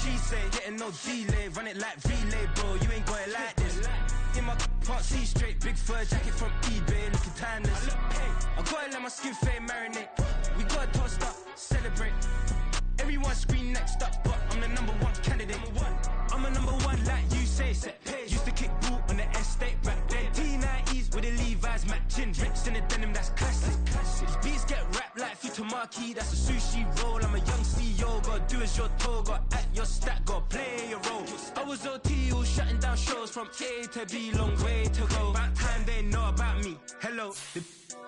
she say, getting no delay, run it like relay, bro, you ain't got it like this. In my can't see straight, big fur jacket from eBay, looking timeless. I gotta let my skin fade marinate. We gotta toast up, celebrate. Everyone scream next up, but I'm the #1 candidate. I'm a #1 like you say. Used to kick boot on the estate back then. T90s with the Levi's matching. Rips in the denim, that's classic. These beats get wrapped like Futamaki, that's a sushi roll. I'm a young CEO, gotta do as you're told. Gotta act your stat, gotta play your role. I was OT, all shutting down shows from A to B, long way to go. About time they know about me. Hello, the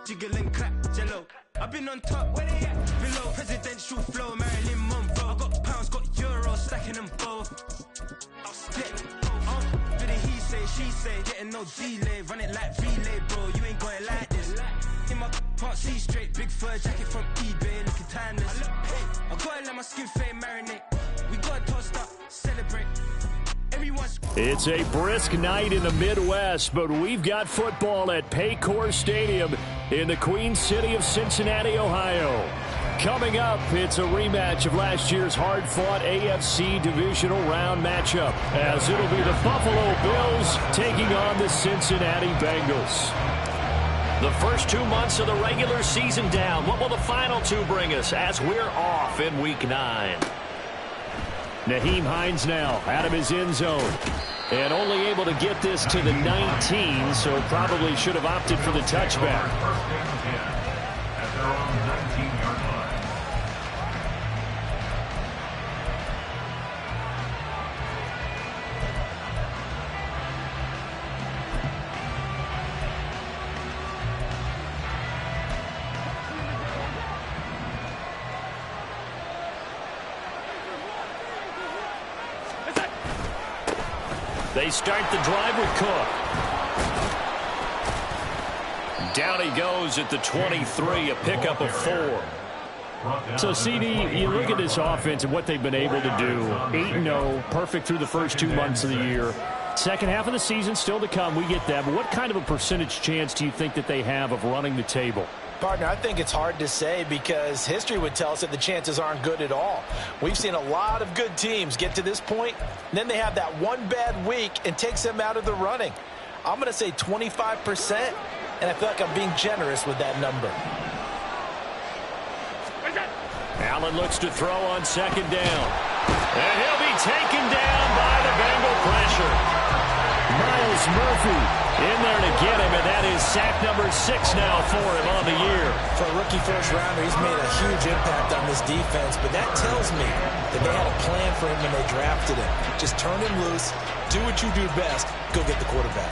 jiggle and clap, jello. I've been on top, where they at? Below, presidential flow, Marilyn Monroe. I got pounds, got euros, stacking them both. I'll split. Do the he say, she say, getting no delay, run it like relay, bro, you ain't got it like this. In my can't see straight, big fur jacket from eBay, looking timeless. I gotta let my skin fade marinate. We gotta toast up, celebrate. It's a brisk night in the Midwest, but we've got football at Paycor Stadium in the Queen City of Cincinnati, Ohio. Coming up, it's a rematch of last year's hard-fought AFC divisional round matchup, as it'll be the Buffalo Bills taking on the Cincinnati Bengals. The first 2 months of the regular season down. What will the final two bring us as we're off in Week 9? Nyheim Hines now out of his end zone. And only able to get this to the 19, so probably should have opted for the touchback. At their own 19-yard line. They start the drive with Cook. Down he goes at the 23, a pickup of 4. So, CD, you look at this offense and what they've been able to do. 8-0, perfect through the first 2 months of the year. Second half of the season still to come, we get that. But what kind of a percentage chance do you think that they have of running the table? Partner, I think it's hard to say because history would tell us that the chances aren't good at all. We've seen a lot of good teams get to this point, and then they have that one bad week and takes them out of the running. I'm going to say 25%, and I feel like I'm being generous with that number. Allen looks to throw on second down. And he'll be taken down by the Bengal pressure. Myles Murphy in there to get him, and that is sack number 6 now for him on the year. For a rookie first-rounder, he's made a huge impact on this defense, but that tells me that they had a plan for him when they drafted him. Just turn him loose, do what you do best, go get the quarterback.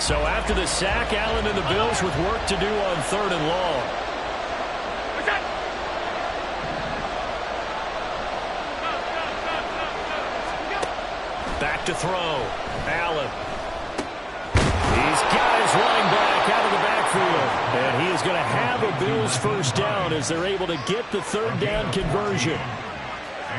So after the sack, Allen and the Bills with work to do on 3rd and long. Back to throw. Allen. He's got his running back out of the backfield. And he is going to have a Bills first down as they're able to get the 3rd down conversion.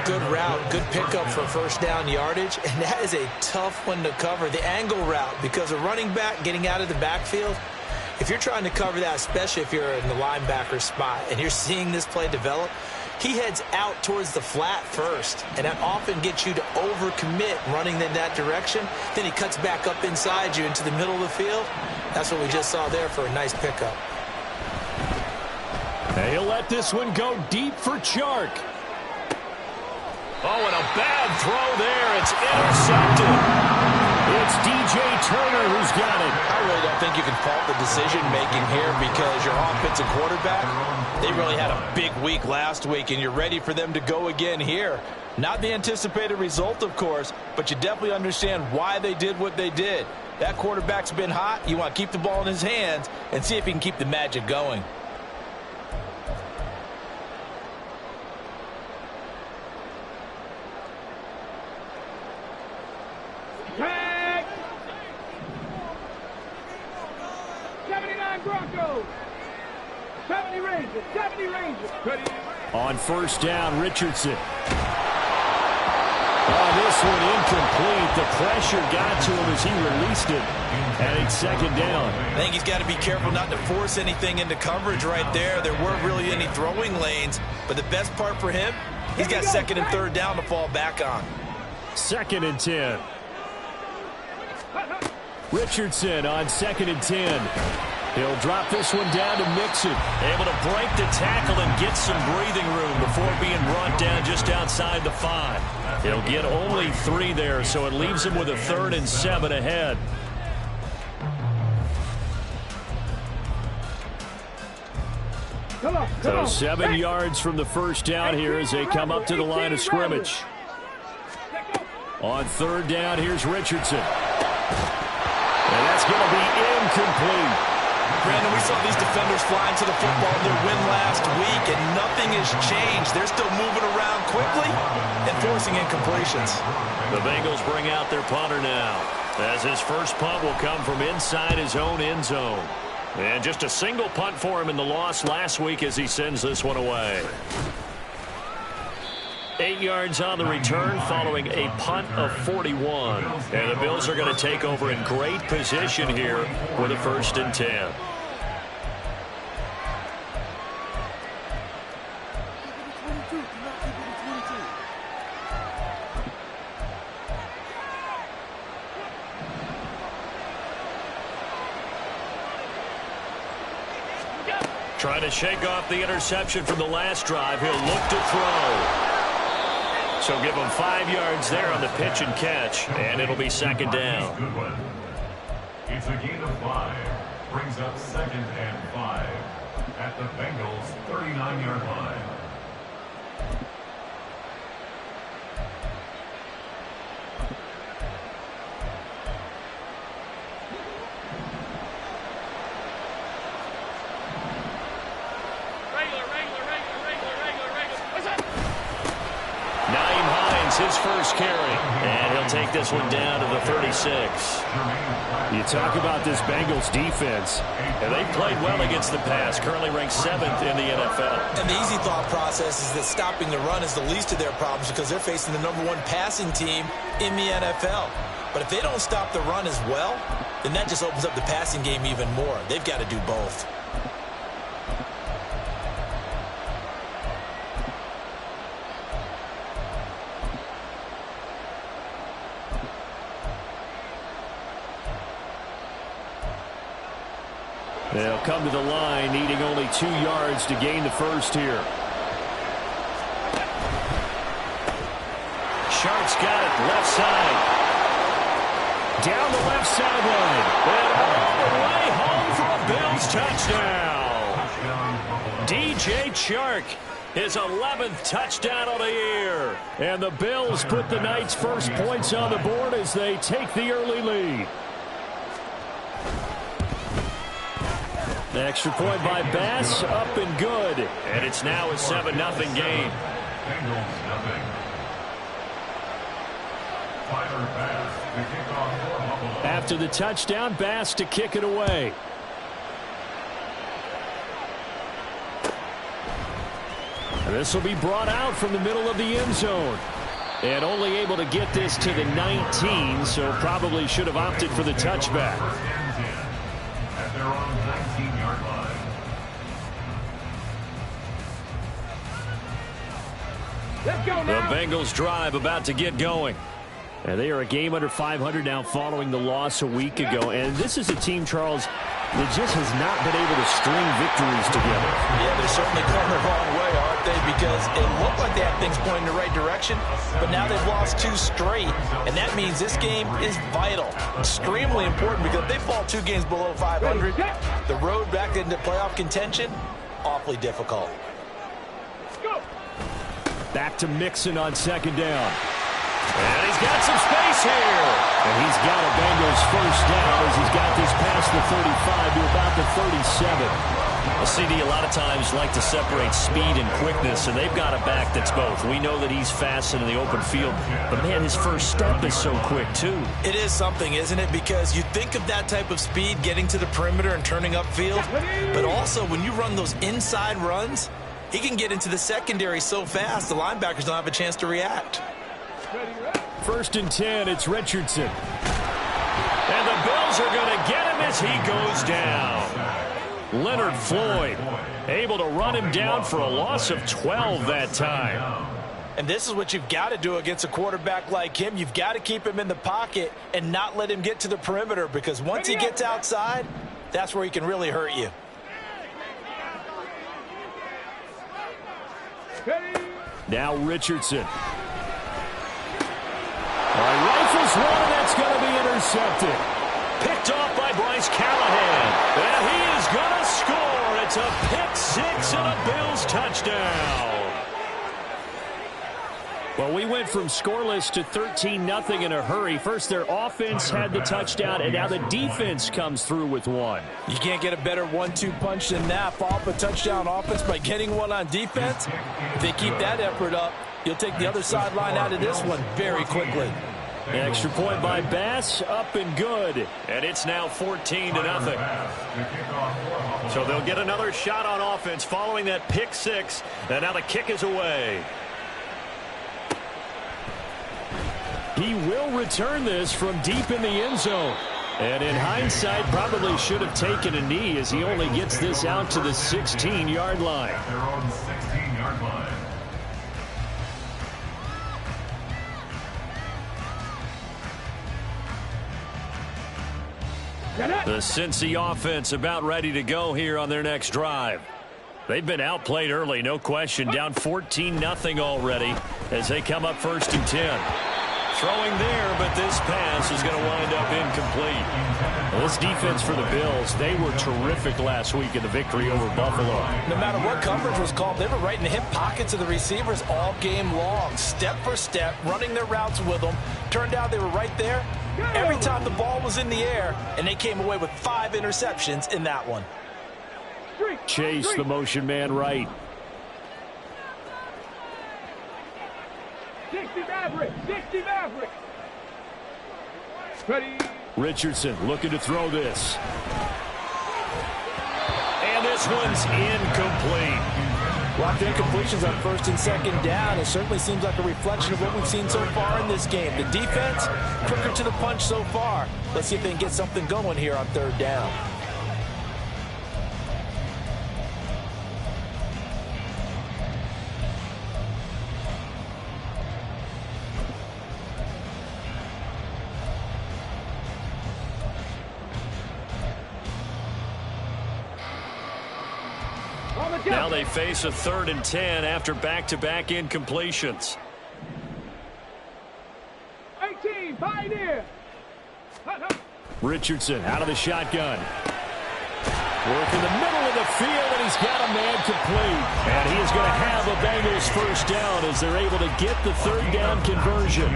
Good route, good pickup for first down yardage, and that is a tough one to cover. The angle route, because a running back getting out of the backfield, if you're trying to cover that, especially if you're in the linebacker spot and you're seeing this play develop, he heads out towards the flat first, and that often gets you to overcommit running in that direction. Then he cuts back up inside you into the middle of the field. That's what we just saw there for a nice pickup. And he'll let this one go deep for Chark. Oh, and a bad throw there. It's intercepted. It's DJ Turner who's got it. I really don't think you can fault the decision-making here because your offensive quarterback, they really had a big week last week, and you're ready for them to go again here. Not the anticipated result, of course, but you definitely understand why they did what they did. That quarterback's been hot. You want to keep the ball in his hands and see if he can keep the magic going. Tag! 79 Broncos! 70 Rangers! 70 Rangers! On first down, Richardson. Oh, this one incomplete. The pressure got to him as he released it. And it's second down. I think he's got to be careful not to force anything into coverage right there. There weren't really any throwing lanes. But the best part for him, he's got second and third down to fall back on. Second and 10. Richardson on second and 10. He'll drop this one down to Mixon. Able to break the tackle and get some breathing room before being brought down just outside the 5. He'll get only 3 there, so it leaves him with a 3rd and 7 ahead. So 7 yards from the first down here as they come up to the line of scrimmage. On 3rd down, here's Richardson. And that's going to be incomplete. Brandon, we saw these defenders flying to the football in their win last week, and nothing has changed. They're still moving around quickly and forcing incompletions. The Bengals bring out their punter now, as his first punt will come from inside his own end zone. And just a single punt for him in the loss last week as he sends this one away. 8 yards on the return following a punt of 41. And the Bills are going to take over in great position here with a 1st and 10. Trying to shake off the interception from the last drive. He'll look to throw. So give him 5 yards there on the pitch and catch, and it'll be second down. Good one. It's a gain of 5. Brings up 2nd and 5 at the Bengals' 39-yard line. His first carry, and he'll take this one down to the 36. You talk about this Bengals defense, and they played well against the pass, currently ranked 7th in the NFL. And the easy thought process is that stopping the run is the least of their problems because they're facing the #1 passing team in the NFL. But if they don't stop the run as well, then that just opens up the passing game even more. They've got to do both. They'll come to the line, needing only 2 yards to gain the first here. Sharp's got it, left side. Down the left sideline. And all the way home for a Bills touchdown. DJ Chark, his 11th touchdown of the year. And the Bills put the night's first points on the board as they take the early lead. The extra point by Bass, up and good. And it's now a 7-0 game. Bengals nothing. Tyler Bass to kick off for Buffalo. After the touchdown, Bass to kick it away. And this will be brought out from the middle of the end zone. And only able to get this to the 19, so probably should have opted for the touchback. At their own 19-yard line. Let's go The now. Bengals drive about to get going. And they are a game under 500 now following the loss a week ago. And this is a team, Charles, that just has not been able to string victories together. Yeah, they're certainly going the wrong way, aren't they? Because it looked like they had things pointing in the right direction, but now they've lost 2 straight, and that means this game is vital, extremely important, because if they fall 2 games below 500, the road back into playoff contention, awfully difficult. Back to Mixon on second down. And he's got some space here. And he's got a Bengals first down as he's got this past the 35 to about the 37. Well, CD a lot of times like to separate speed and quickness, and they've got a back that's both. We know that he's fast in the open field, but, man, his first step is so quick, too. It is something, isn't it? Because you think of that type of speed getting to the perimeter and turning upfield, but also when you run those inside runs, he can get into the secondary so fast the linebackers don't have a chance to react. First and 10, it's Richardson. And the Bills are going to get him as he goes down. Leonard Floyd able to run him down for a loss of 12 that time. And this is what you've got to do against a quarterback like him. You've got to keep him in the pocket and not let him get to the perimeter, because once he gets outside, that's where he can really hurt you. Now Richardson. Rifles one, and that's going to be intercepted. Picked off by Bryce Callahan. And he is going to score. It's a pick six and a Bills touchdown. Well, we went from scoreless to 13-0 in a hurry. First, their offense had the touchdown, and now the defense comes through with one. You can't get a better 1-2 punch than that. Follow up a touchdown offense by getting one on defense. If they keep that effort up, you'll take the other sideline out of this one very quickly. The extra point by Bass, up and good. And it's now 14-0. So they'll get another shot on offense following that pick six. And now the kick is away. He will return this from deep in the end zone. And in hindsight, probably should have taken a knee, as he only gets this out to the 16-yard line. Their own 16-yard line. The Cincy offense about ready to go here on their next drive. They've been outplayed early, no question. Down 14-0 already as they come up first and 10. Throwing there, but this pass is going to wind up incomplete. Well, this defense for the Bills, they were terrific last week in the victory over Buffalo. No matter what coverage was called, they were right in the hip pockets of the receivers all game long. Step for step, running their routes with them. Turned out they were right there every time the ball was in the air, and they came away with 5 interceptions in that one. Chase, the motion man, right. 60 Maverick! 60 Maverick! Ready? Richardson looking to throw this. And this one's incomplete. Locked incompletions on first and second down. It certainly seems like a reflection of what we've seen so far in this game. The defense, quicker to the punch so far. Let's see if they can get something going here on third down. Now they face a 3rd and 10 after back-to-back incompletions. 18, Pioneer! Richardson out of the shotgun. Work in the middle of the field, and he's got a man complete. And he is going to have a Bengals first down as they're able to get the 3rd down conversion.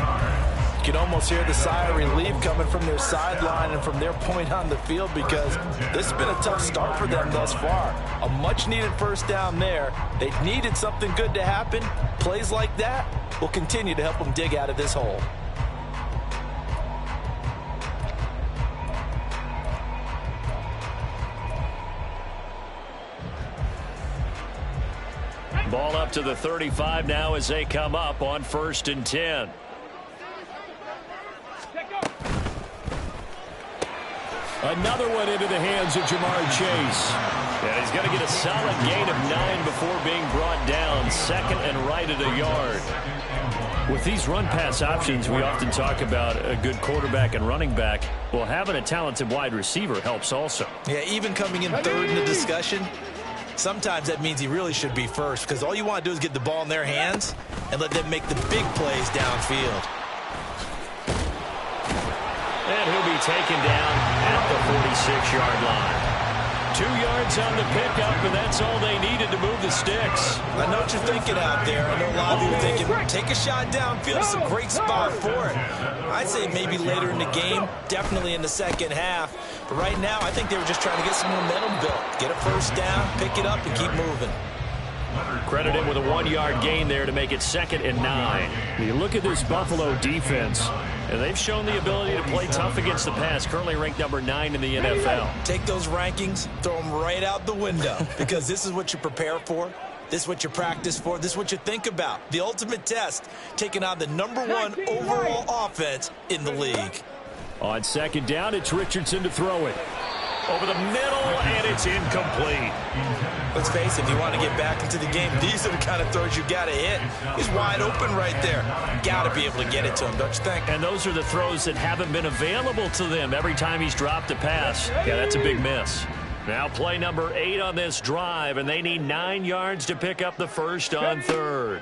You can almost hear the sigh of relief coming from their sideline and from their point on the field, because this has been a tough start for them thus far. A much-needed first down there. They needed something good to happen. Plays like that will continue to help them dig out of this hole. Ball up to the 35 now as they come up on 1st and 10. Another one into the hands of Jamar Chase. And he's going to get a solid gain of 9 before being brought down. 2nd and right at a yard. With these run-pass options, we often talk about a good quarterback and running back. Well, having a talented wide receiver helps also. Yeah, even coming in 3rd in the discussion, sometimes that means he really should be first, because all you want to do is get the ball in their hands and let them make the big plays downfield. And he'll be taken down at the 46-yard line. 2 yards on the pickup, and that's all they needed to move the sticks. I know what you're thinking out there. I know a lot of you are thinking, take a shot downfield. It's a great spot for it. I'd say maybe later in the game, definitely in the second half. But right now, I think they were just trying to get some momentum built. Get a first down, pick it up, and keep moving. Credit him with a 1-yard gain there to make it 2nd and 9. You look at this Buffalo defense, and they've shown the ability to play tough against the pass, currently ranked number 9 in the NFL. Take those rankings, throw them right out the window, because this is what you prepare for. This is what you practice for. This is what you think about. The ultimate test, taking on the #1 overall offense in the league. On second down, it's Richardson to throw it. Over the middle, and it's incomplete. Let's face it, if you want to get back into the game, these are the kind of throws you got to hit. He's wide open right there. Got to be able to get it to him, don't you think? And those are the throws that haven't been available to them every time he's dropped a pass. Yeah, that's a big miss. Now play number 8 on this drive, and they need 9 yards to pick up the first on third.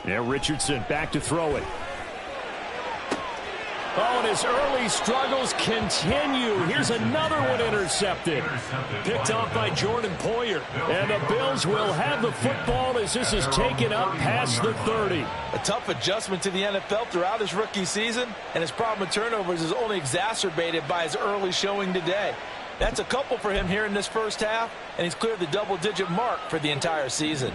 Now Richardson back to throw it. Oh, and his early struggles continue. Here's another one intercepted. Picked off by Jordan Poyer. And the Bills will have the football as this is taken up past the 30. A tough adjustment to the NFL throughout his rookie season, and his problem with turnovers is only exacerbated by his early showing today. That's a couple for him here in this first half, and he's cleared the double-digit mark for the entire season.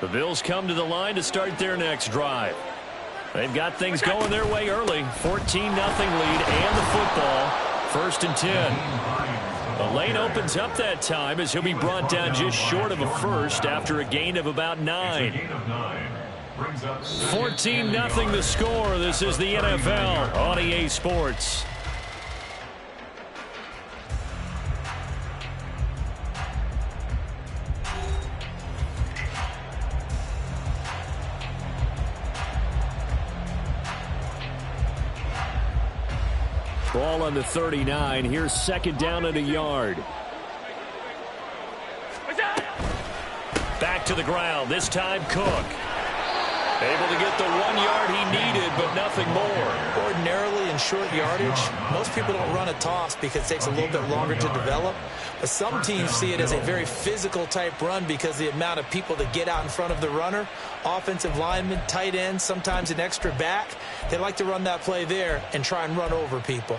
The Bills come to the line to start their next drive. They've got things going their way early. 14-0 lead and the football. 1st and 10. The lane opens up that time as he'll be brought down just short of a first after a gain of about 9. 14-0 the score. This is the NFL on EA Sports. Ball on the 39. Here's second down and a yard. Back to the ground. This time Cook. Able to get the 1 yard he needed, but nothing more. Ordinarily in short yardage, most people don't run a toss because it takes a little bit longer to develop. But some teams see it as a very physical type run because the amount of people that get out in front of the runner, offensive linemen, tight ends, sometimes an extra back. They like to run that play there and try and run over people.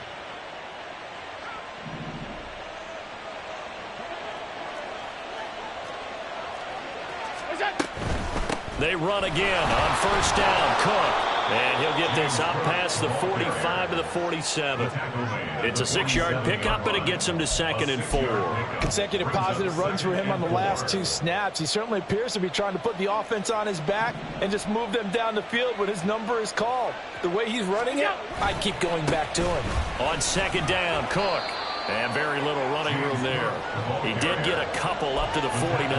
They run again on first down. Cook. And he'll get this up past the 45 to the 47. It's a 6-yard pickup, and it gets him to 2nd and 4. Consecutive positive runs for him on the last 2 snaps. He certainly appears to be trying to put the offense on his back and just move them down the field when his number is called. The way he's running it, I'd keep going back to him. On 2nd down, Cook. And very little running room there. He did get a couple up to the 49.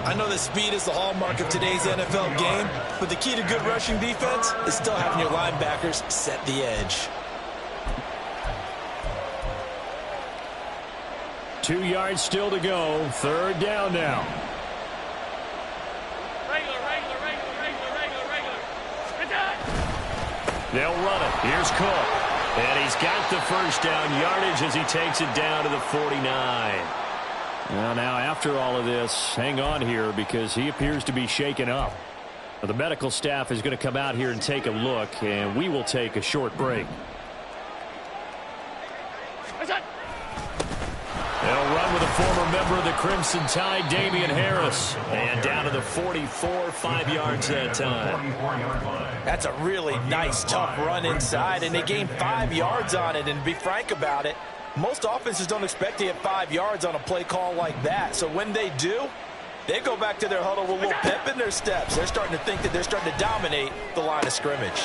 I know that speed is the hallmark of today's NFL game, but the key to good rushing defense is still having your linebackers set the edge. 2 yards still to go. 3rd down now. They'll run it. Here's Cook. And he's got the first down yardage as he takes it down to the 49. Well, now, after all of this, hang on here because he appears to be shaken up. The medical staff is going to come out here and take a look, and we will take a short break. They'll run with a former member of the Crimson Tide, Damian Harris. And down to the 44, 5 yards that time. That's a really nice, tough run inside, and they gained 5 yards on it. And to be frank about it, most offenses don't expect to get 5 yards on a play call like that. So when they do, they go back to their huddle with a little pep in their steps. They're starting to think that they're starting to dominate the line of scrimmage.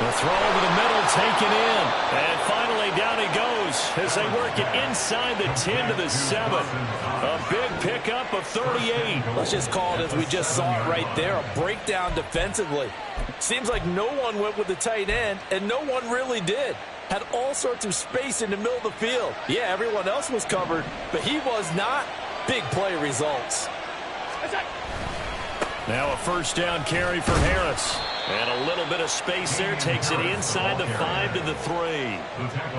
The throw over the middle taken in. And finally down he goes as they work it inside the 10 to the 7. A big pickup of 38. Let's just call it as we just saw it right there. A breakdown defensively. Seems like no one went with the tight end, and no one really did. Had all sorts of space in the middle of the field. Yeah, everyone else was covered, but he was not. Big play results. Now a first down carry from Harris. And a little bit of space there. Takes it inside the 5 to the 3.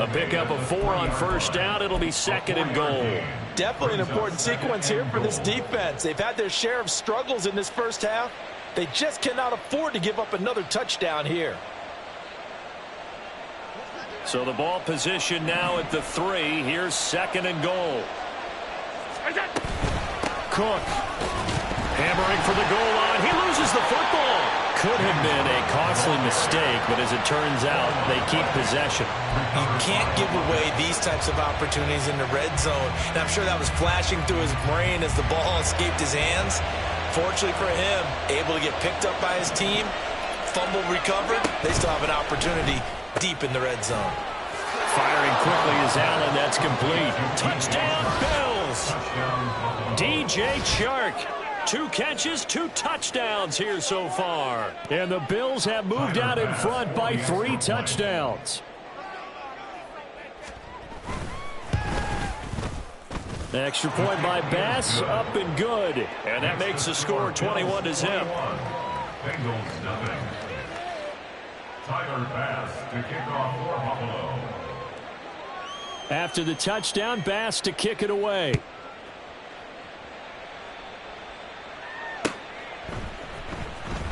A pickup of 4 on first down. It'll be 2nd and goal. Definitely an important sequence here for this defense. They've had their share of struggles in this first half. They just cannot afford to give up another touchdown here. So the ball position now at the 3. Here's 2nd and goal. Cook. Hammering for the goal line. He loses the football. could have been a costly mistake, but as it turns out, they keep possession. You can't give away these types of opportunities in the red zone. And I'm sure that was flashing through his brain as the ball escaped his hands. Fortunately for him, able to get picked up by his team, fumble recovered. They still have an opportunity deep in the red zone. Firing quickly is Allen. That's complete. Touchdown, Bills. DJ Chark. 2 catches, 2 touchdowns here so far. And the Bills have moved out in front by 3 touchdowns. Extra point by Bass, up and good. And that makes the score 21-0. Bengals nothing. Tyler Bass to kick off for Buffalo. After the touchdown, Bass to kick it away.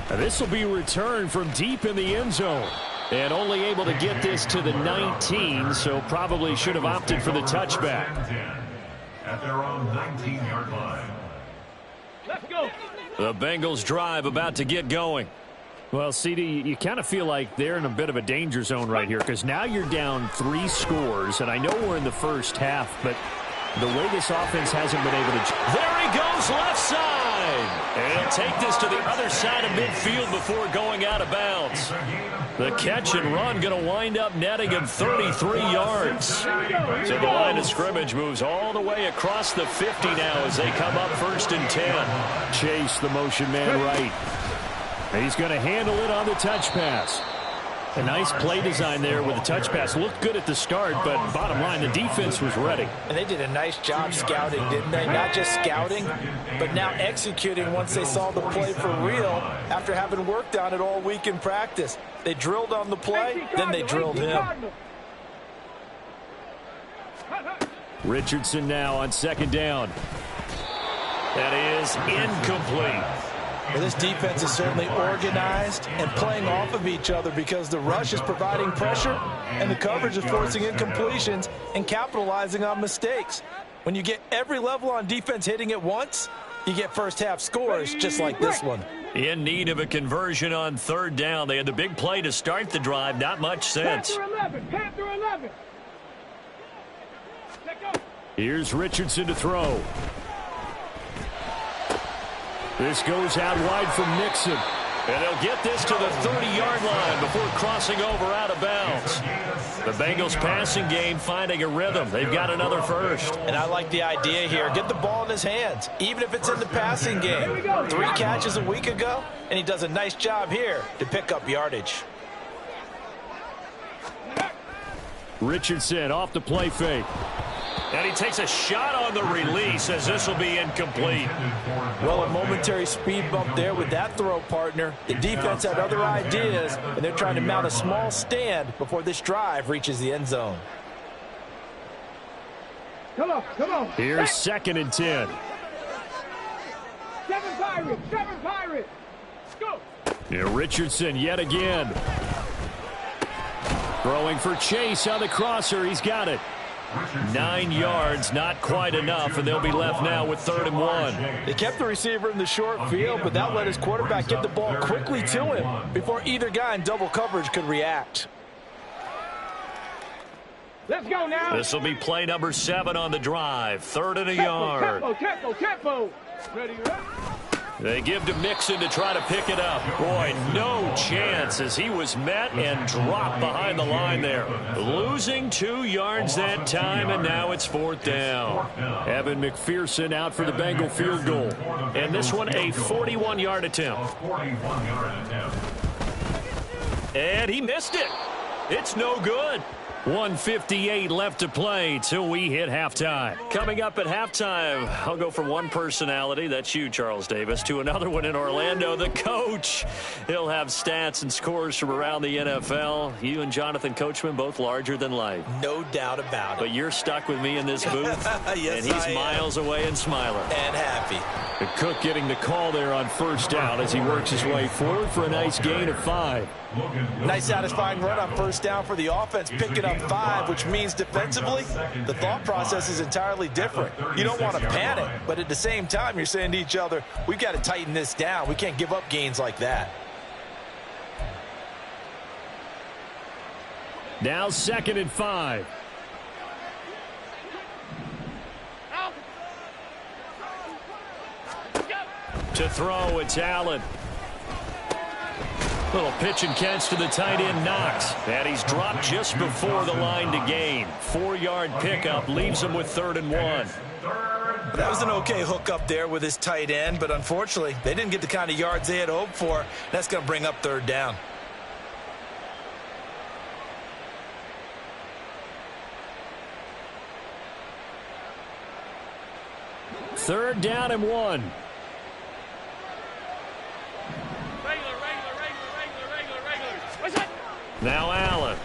This will be returned from deep in the end zone. And only able to get this to the 19, so probably should have opted for the touchback. At their own 19-yard line. Let's go. The Bengals drive about to get going. Well, CD, you kind of feel like they're in a bit of a danger zone right here because now you're down 3 scores, and I know we're in the first half, but the way this offense hasn't been able to... There he goes, left side. And he'll take this to the other side of midfield before going out of bounds. The catch and run going to wind up netting him 33 yards. So the line of scrimmage moves all the way across the 50 now as they come up 1st and 10. Chase the motion man right. He's going to handle it on the touch pass. A nice play design there with the touch pass. Looked good at the start, but bottom line, the defense was ready. And they did a nice job scouting, didn't they? Not just scouting, but now executing once they saw the play for real after having worked on it all week in practice. They drilled on the play, then they drilled him. Richardson now on 2nd down. That is incomplete. Well, this defense is certainly organized and playing off of each other because the rush is providing pressure and the coverage is forcing incompletions and capitalizing on mistakes. When you get every level on defense hitting at once, you get first-half scores just like this one. In need of a conversion on 3rd down. They had the big play to start the drive. Not much sense. Panther 11. Let go. Here's Richardson to throw. This goes out wide from Nixon. And they'll get this to the 30-yard line before crossing over out of bounds. The Bengals passing game finding a rhythm. They've got another first. And I like the idea here. Get the ball in his hands, even if it's in the passing game. 3 catches a week ago, and he does a nice job here to pick up yardage. Richardson off the play fake. And he takes a shot on the release as this will be incomplete. Well, a momentary speed bump there with that throw, partner. The defense had other ideas, and they're trying to mount a small stand before this drive reaches the end zone. Come on. Here's 2nd and 10. 7 Pirates. Go. And Richardson yet again. Throwing for Chase on the crosser. He's got it. 9 yards, not quite enough, and they'll be left now with 3rd and 1. They kept the receiver in the short field, but that let his quarterback get the ball quickly to him before either guy in double coverage could react. Let's go now. This will be play number 7 on the drive. 3rd and a yard. Tempo. Ready. They give to Mixon to try to pick it up. Boy, no chance as he was met and dropped behind the line there. Losing 2 yards that time, and now it's 4th down. Evan McPherson out for the Bengal field goal. And this one a 41-yard attempt. And he missed it. It's no good. 1:58 left to play till we hit halftime. Coming up at halftime, I'll go from one personality, that's you, Charles Davis, to another one in Orlando, the coach. He'll have stats and scores from around the NFL. You and Jonathan Coachman, both larger than life. No doubt about it. But you're stuck with me in this booth, yes, and he's miles away and smiling. And happy. The Cook getting the call there on 1st down as he works his way forward for a nice gain of 5. Nice satisfying run on 1st down for the offense, picking up 5, which means defensively, the thought process is entirely different. You don't want to panic, but at the same time, you're saying to each other, we've got to tighten this down. We can't give up gains like that. Now 2nd and 5. To throw, it's Allen. Little pitch and catch to the tight end, Knox. And he's dropped just before the line to gain. 4-yard pickup leaves him with 3rd and 1. That was an okay hook up there with his tight end, but unfortunately, they didn't get the kind of yards they had hoped for. That's going to bring up 3rd down. Third down and 1. Now Allen.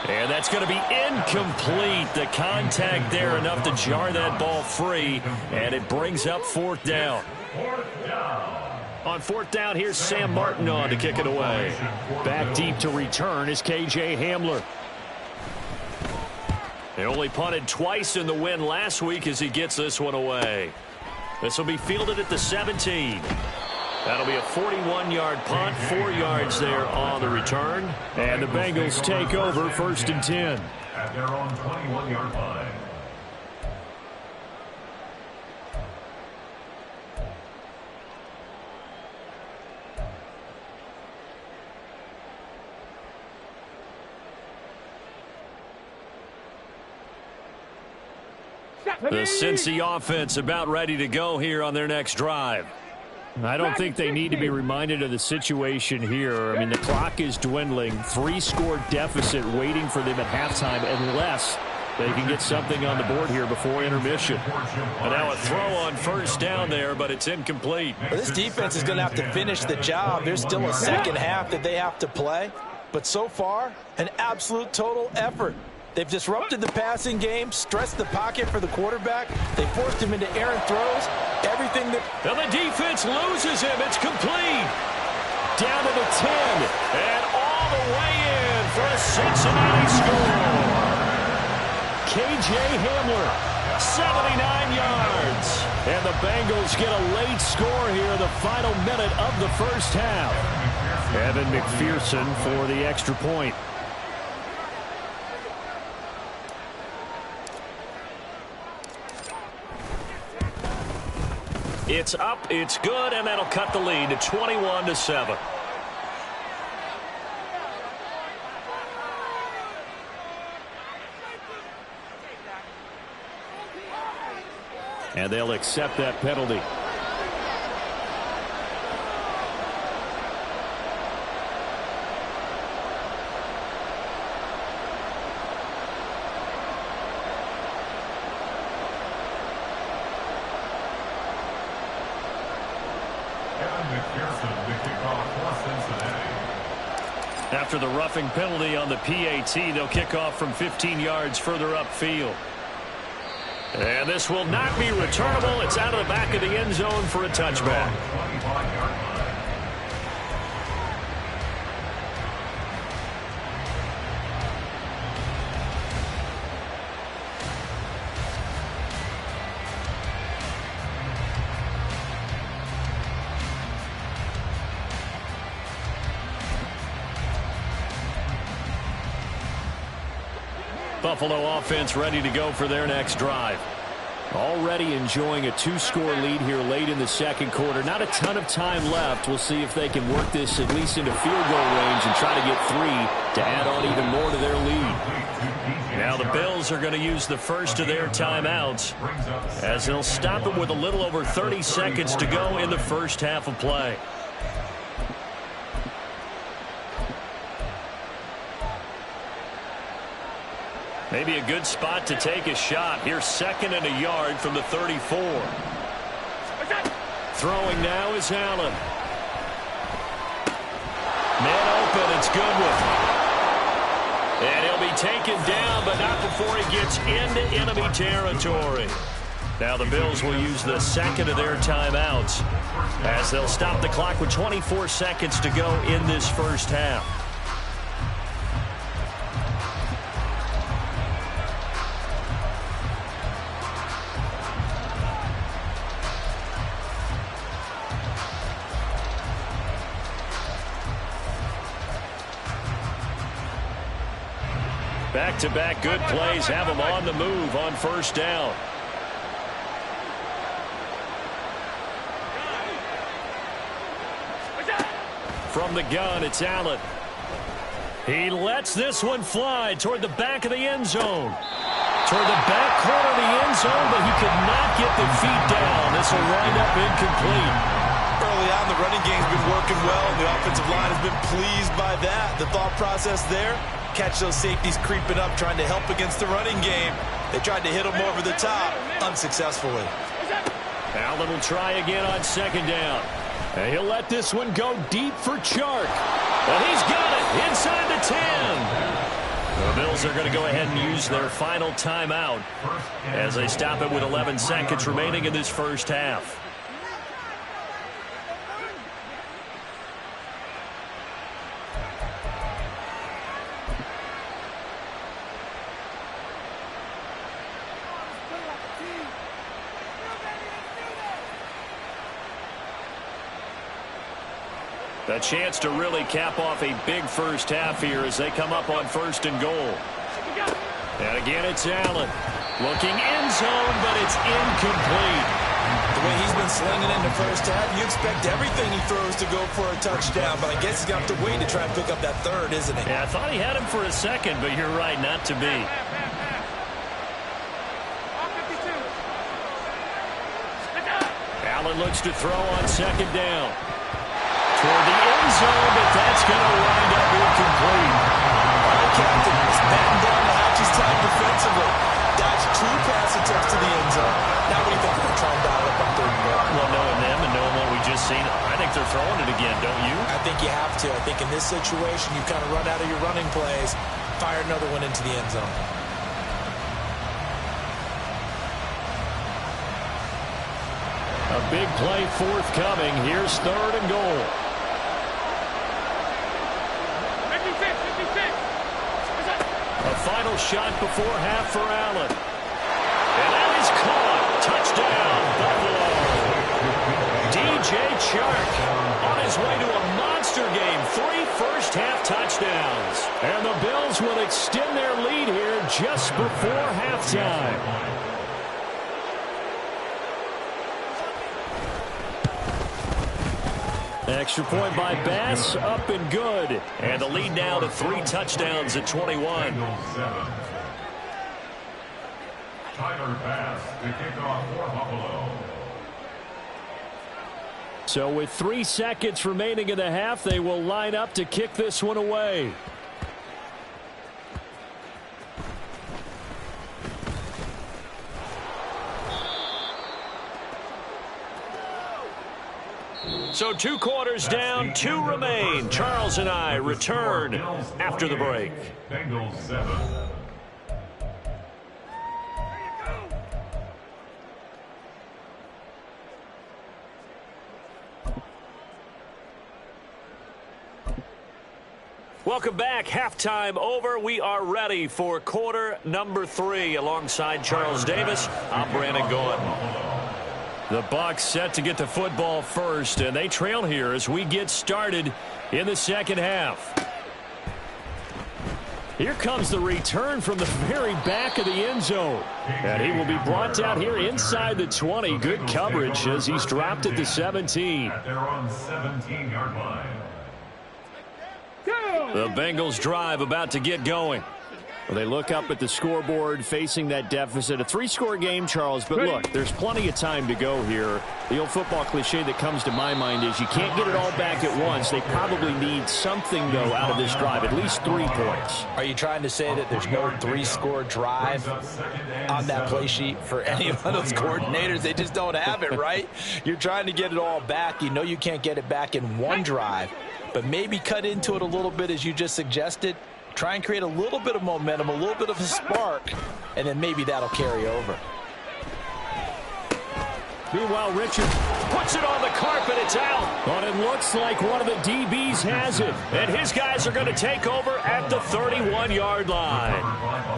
And that's going to be incomplete. The contact there enough to jar that ball free, and it brings up 4th down. On 4th down, here's Sam Martin on to kick it away. Back deep to return is K.J. Hamler. They only punted twice in the win last week as he gets this one away. This will be fielded at the 17. That'll be a 41-yard punt, 4 yards there on the return. And the Bengals take over 1st and 10. At their own 21-yard line. The Cincy offense about ready to go here on their next drive. I don't think they need to be reminded of the situation here. I mean, the clock is dwindling. 3-score deficit waiting for them at halftime unless they can get something on the board here before intermission. And now a throw on 1st down there, but it's incomplete. Well, this defense is going to have to finish the job. There's still a 2nd half that they have to play. But so far, an absolute total effort. They've disrupted the passing game, stressed the pocket for the quarterback. They forced him into errant throws. Everything that... And the defense loses him. It's complete. Down to the 10. And all the way in for a Cincinnati score. K.J. Hamler, 79 yards. And the Bengals get a late score here in the final minute of the 1st half. Evan McPherson for the extra point. It's up, it's good, and that'll cut the lead to 21-7. And they'll accept that penalty. After the roughing penalty on the PAT, they'll kick off from 15 yards further upfield. And this will not be returnable. It's out of the back of the end zone for a touchback. Buffalo offense ready to go for their next drive. Already enjoying a 2-score lead here late in the 2nd quarter. Not a ton of time left. We'll see if they can work this at least into field goal range and try to get 3 to add on even more to their lead. Now the Bills are going to use the first of their timeouts as they'll stop it with a little over 30 seconds to go in the 1st half of play. Maybe a good spot to take a shot. Here's 2nd and a yard from the 34. Throwing now is Allen. Man open, it's Goodwin. And he'll be taken down, but not before he gets into enemy territory. Now the Bills will use the 2nd of their timeouts as they'll stop the clock with 24 seconds to go in this 1st half. Back-to-back good plays have them on the move on first down. From the gun, it's Allen. He lets this one fly toward the back of the end zone. Toward the back corner of the end zone, but he could not get the feet down. This will wind up incomplete. Early on, the running game's been working well, and the offensive line has been pleased by that. The thought process there, catch those safeties creeping up, trying to help against the running game. They tried to hit him over the top, unsuccessfully. Allen will try again on second down. And he'll let this one go deep for Chark. And he's got it inside the 10. The Bills are going to go ahead and use their final timeout as they stop it with 11 seconds remaining in this first half. A chance to really cap off a big first half here as they come up on first and goal. And again, it's Allen. Looking end zone, but it's incomplete. The way he's been slinging in the first half, you expect everything he throws to go for a touchdown, but I guess he's going to have to wait to try and pick up that third, isn't he? Yeah, I thought he had him for a second, but you're right, not to be. Allen looks to throw on second down. Toward the end zone, but that's going to wind up incomplete. Our captain is batting down the hatches tight defensively. Dodged 2 pass attempts to the end zone. Now what do you think? We're going to try and dial up on third and goal. Well, knowing them and knowing what we just seen, I think they're throwing it again, don't you? I think you have to. I think in this situation, you kind of run out of your running plays, fire another one into the end zone. A big play forthcoming. Here's third and goal. A final shot before half for Allen. And that is caught. Touchdown, Buffalo. DJ Chark on his way to a monster game. 3 first-half touchdowns. And the Bills will extend their lead here just before halftime. Extra point by Bass, up and good. And the lead now to 3 touchdowns at 21. Tyler Bass to kick off for Buffalo. So with 3 seconds remaining in the half, they will line up to kick this one away. So 2 quarters down, 2 remain. Charles and I return after the break. Bengals 7. Welcome back. Halftime over. We are ready for quarter number 3. Alongside Charles Davis, I'm Brandon Gaudin. The Bucs set to get the football first, and they trail here as we get started in the second half. Here comes the return from the very back of the end zone. And he will be brought down here inside the 20. Good coverage as he's dropped at the 17. At their own 17-yard line. The Bengals drive about to get going. Well, they look up at the scoreboard facing that deficit. A 3-score game, Charles, but look, there's plenty of time to go here. The old football cliche that comes to my mind is you can't get it all back at once. They probably need something, though, out of this drive, at least 3 points. Are you trying to say that there's no 3-score drive on that play sheet for any of those coordinators? They just don't have it, right? You're trying to get it all back. You know you can't get it back in 1 drive, but maybe cut into it a little bit as you just suggested. Try and create a little bit of momentum, a little bit of a spark, and then maybe that'll carry over. Meanwhile, Richard puts it on the carpet. It's out. But it looks like one of the DBs has it. And his guys are going to take over at the 31-yard line.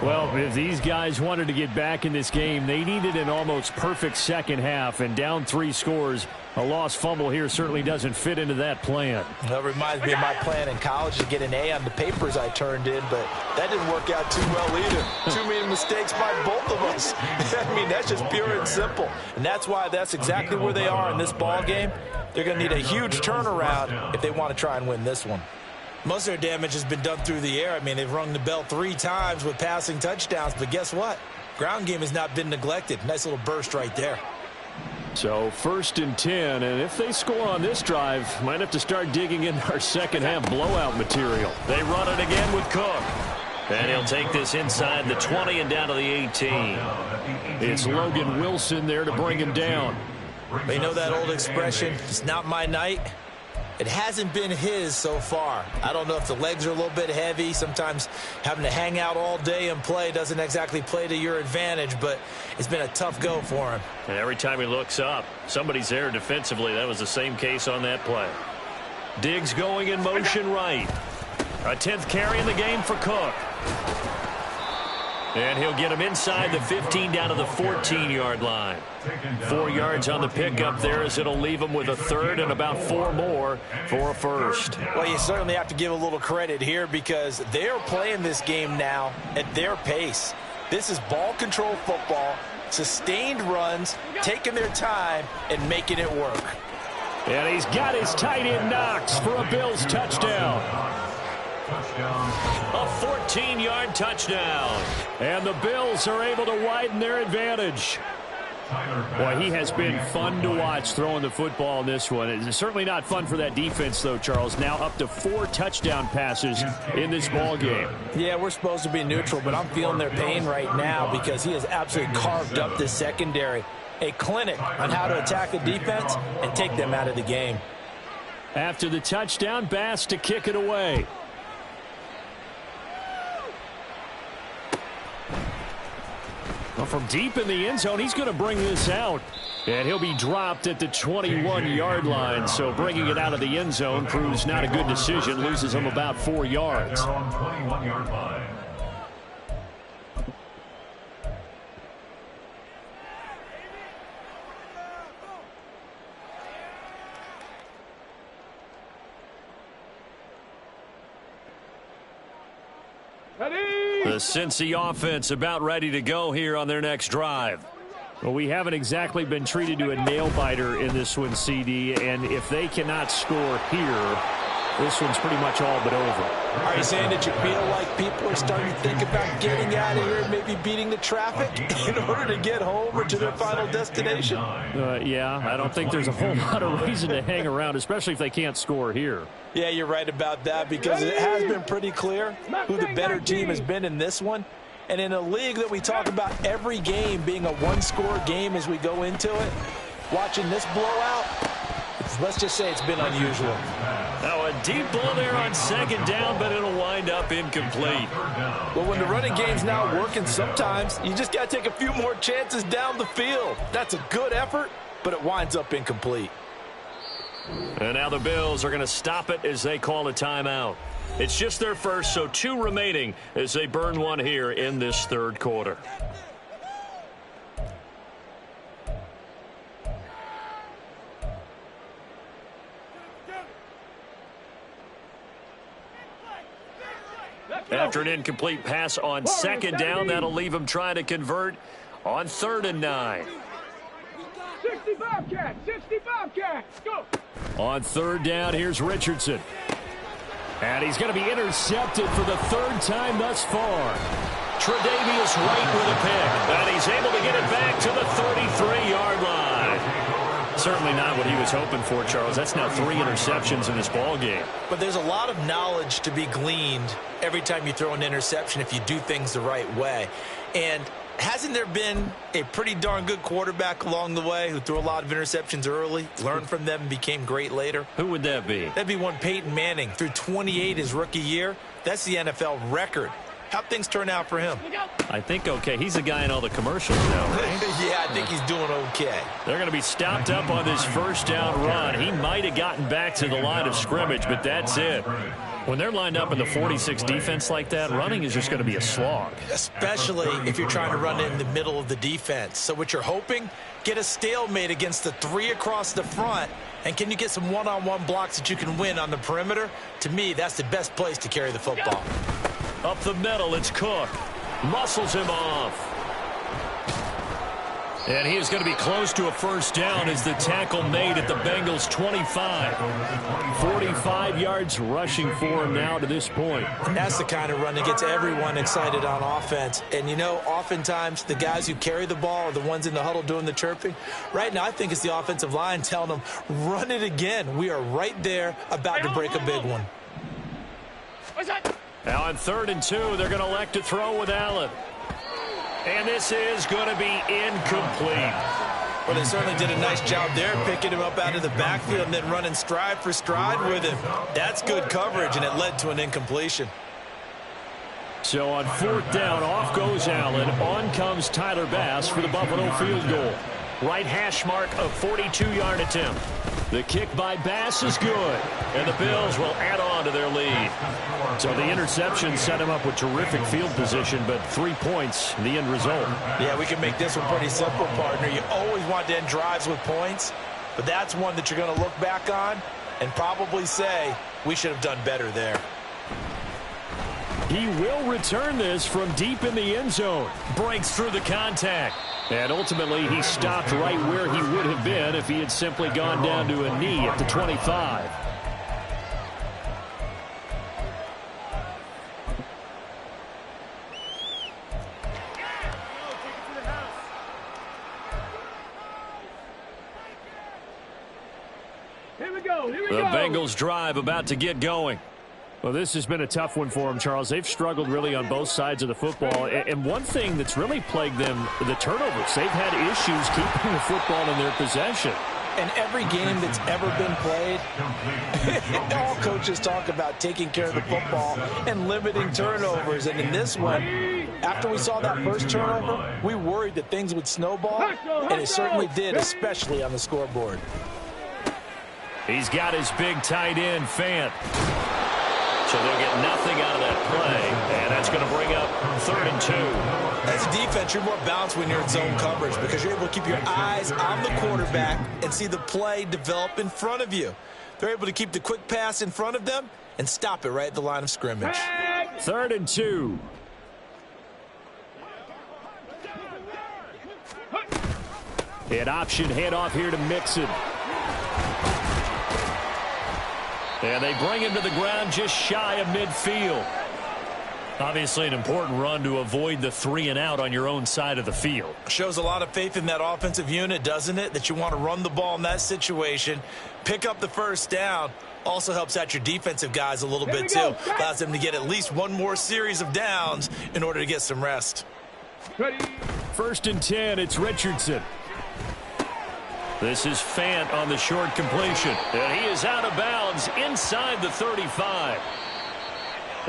Well, if these guys wanted to get back in this game, they needed an almost perfect second half. And down 3 scores, a lost fumble here certainly doesn't fit into that plan. That reminds me of my plan in college to get an A on the papers I turned in, but that didn't work out too well either. Too many mistakes by both of us. I mean, that's just pure and simple. And that's why that's exactly where they are in this ball game. They're going to need a huge turnaround if they want to try and win this one. Most of their damage has been done through the air. I mean, they've rung the bell 3 times with passing touchdowns, but guess what? Ground game has not been neglected. Nice little burst right there. So 1st and 10, and if they score on this drive, might have to start digging in our second half blowout material. They run it again with Cook. And he'll take this inside the 20 and down to the 18. It's Logan Wilson there to bring him down. They know that old expression, it's not my night. It hasn't been his so far. I don't know if the legs are a little bit heavy. Sometimes having to hang out all day and play doesn't exactly play to your advantage, but it's been a tough go for him. And every time he looks up, somebody's there defensively. That was the same case on that play. Diggs going in motion right. A 10th carry in the game for Cook. And he'll get him inside the 15 down to the 14-yard line. 4 yards on the pickup there as it'll leave him with a 3rd and about 4 more for a 1st. Well, you certainly have to give a little credit here because they're playing this game now at their pace. This is ball control football, sustained runs, taking their time, and making it work. And he's got his tight end Knox for a Bills touchdown. A 14-yard touchdown. And the Bills are able to widen their advantage. Boy, he has been fun to watch throwing the football in this one. It's certainly not fun for that defense, though, Charles. Now up to 4 touchdown passes in this ball game. Yeah, we're supposed to be neutral, but I'm feeling their pain right now because he has absolutely carved up this secondary. A clinic on how to attack a defense and take them out of the game. After the touchdown, Bass to kick it away. Well, from deep in the end zone, he's going to bring this out. And he'll be dropped at the 21-yard line. So bringing it out of the end zone proves not a good decision. Loses him about 4 yards. The Cincy offense about ready to go here on their next drive. Well, we haven't exactly been treated to a nail-biter in this one, CD, and if they cannot score here, this one's pretty much all but over. Are you saying that you feel like people are starting to think about getting out of here and maybe beating the traffic in order to get home or to their final destination? Yeah, I don't think there's a whole lot of reason to hang around, especially if they can't score here. Yeah, you're right about that because it has been pretty clear who the better team has been in this one. And in a league that we talk about every game being a one-score game as we go into it, watching this blowout, let's just say it's been unusual. Now a deep ball there on second down, but it'll wind up incomplete. Well, when the running game's not working, sometimes you just got to take a few more chances down the field. That's a good effort, but it winds up incomplete. And now the Bills are going to stop it as they call a timeout. It's just their first, so 2 remaining as they burn one here in this third quarter. After an incomplete pass on second down, that'll leave him trying to convert on 3rd and 9. 65 cats, 65 cats, go! On 3rd down, here's Richardson. And he's going to be intercepted for the 3rd time thus far. Tre'Davious White with a pick. And he's able to get it back to the 33-yard line. Certainly not what he was hoping for, Charles. That's now 3 interceptions in this ball game. But there's a lot of knowledge to be gleaned every time you throw an interception if you do things the right way. And hasn't there been a pretty darn good quarterback along the way who threw a lot of interceptions early, learned from them, and became great later? Who would that be? That'd be one Peyton Manning. Threw 28 his rookie year. That's the NFL record How'd things turn out for him? I think okay. He's a guy in all the commercials now, right? Yeah, I think he's doing okay. They're going to be stopped up on this first down run. He might have gotten back to the line of scrimmage, but that's it. When they're lined up in the 46 defense like that, running is just going to be a slog. Especially if you're trying to run it in the middle of the defense. So what you're hoping, get a stalemate against the 3 across the front. And can you get some one-on-one blocks that you can win on the perimeter? To me, that's the best place to carry the football. Up the middle, it's Cook. Muscles him off. And he is going to be close to a first down as the tackle made at the Bengals 25. 45 yards rushing for him now to this point. And that's the kind of run that gets everyone excited on offense. And, you know, oftentimes the guys who carry the ball are the ones in the huddle doing the chirping. Right now, I think it's the offensive line telling them, run it again. We are right there about to break a big one. Now on 3rd and 2, they're going to elect to throw with Allen. And this is going to be incomplete. Well, they certainly did a nice job there, picking him up out of the backfield and then running stride for stride with him. That's good coverage, and it led to an incompletion. So on 4th down, off goes Allen. On comes Tyler Bass for the Buffalo field goal. Right hash mark of 42-yard attempt. The kick by Bass is good, and the Bills will add on to their lead. So the interception set him up with terrific field position, but 3 points, the end result. Yeah, we can make this one pretty simple, partner. You always want to end drives with points, but that's one that you're going to look back on and probably say, we should have done better there. He will return this from deep in the end zone. Breaks through the contact. And ultimately, he stopped right where he would have been if he had simply gone down to a knee at the 25. Here we go. The Bengals drive about to get going. Well, this has been a tough one for them, Charles. They've struggled really on both sides of the football. And one thing that's really plagued them, the turnovers. They've had issues keeping the football in their possession. And every game that's ever been played, all coaches talk about taking care of the football and limiting turnovers. And in this one, after we saw that first turnover, we worried that things would snowball, and it certainly did, especially on the scoreboard. He's got his big tight end, Fant. So they'll get nothing out of that play, and that's going to bring up 3rd and 2. As a defense, you're more balanced when you're in zone coverage because you're able to keep your eyes on the quarterback and see the play develop in front of you. They're able to keep the quick pass in front of them and stop it right at the line of scrimmage. 3rd and 2. An option handoff here to Mixon. And they bring him to the ground just shy of midfield. Obviously an important run to avoid the 3 and out on your own side of the field. Shows a lot of faith in that offensive unit, doesn't it? That you want to run the ball in that situation. Pick up the first down. Also helps out your defensive guys a little bit too. Allows them to get at least one more series of downs in order to get some rest. 1st and 10, it's Richardson. This is Fant on the short completion. And he is out of bounds inside the 35.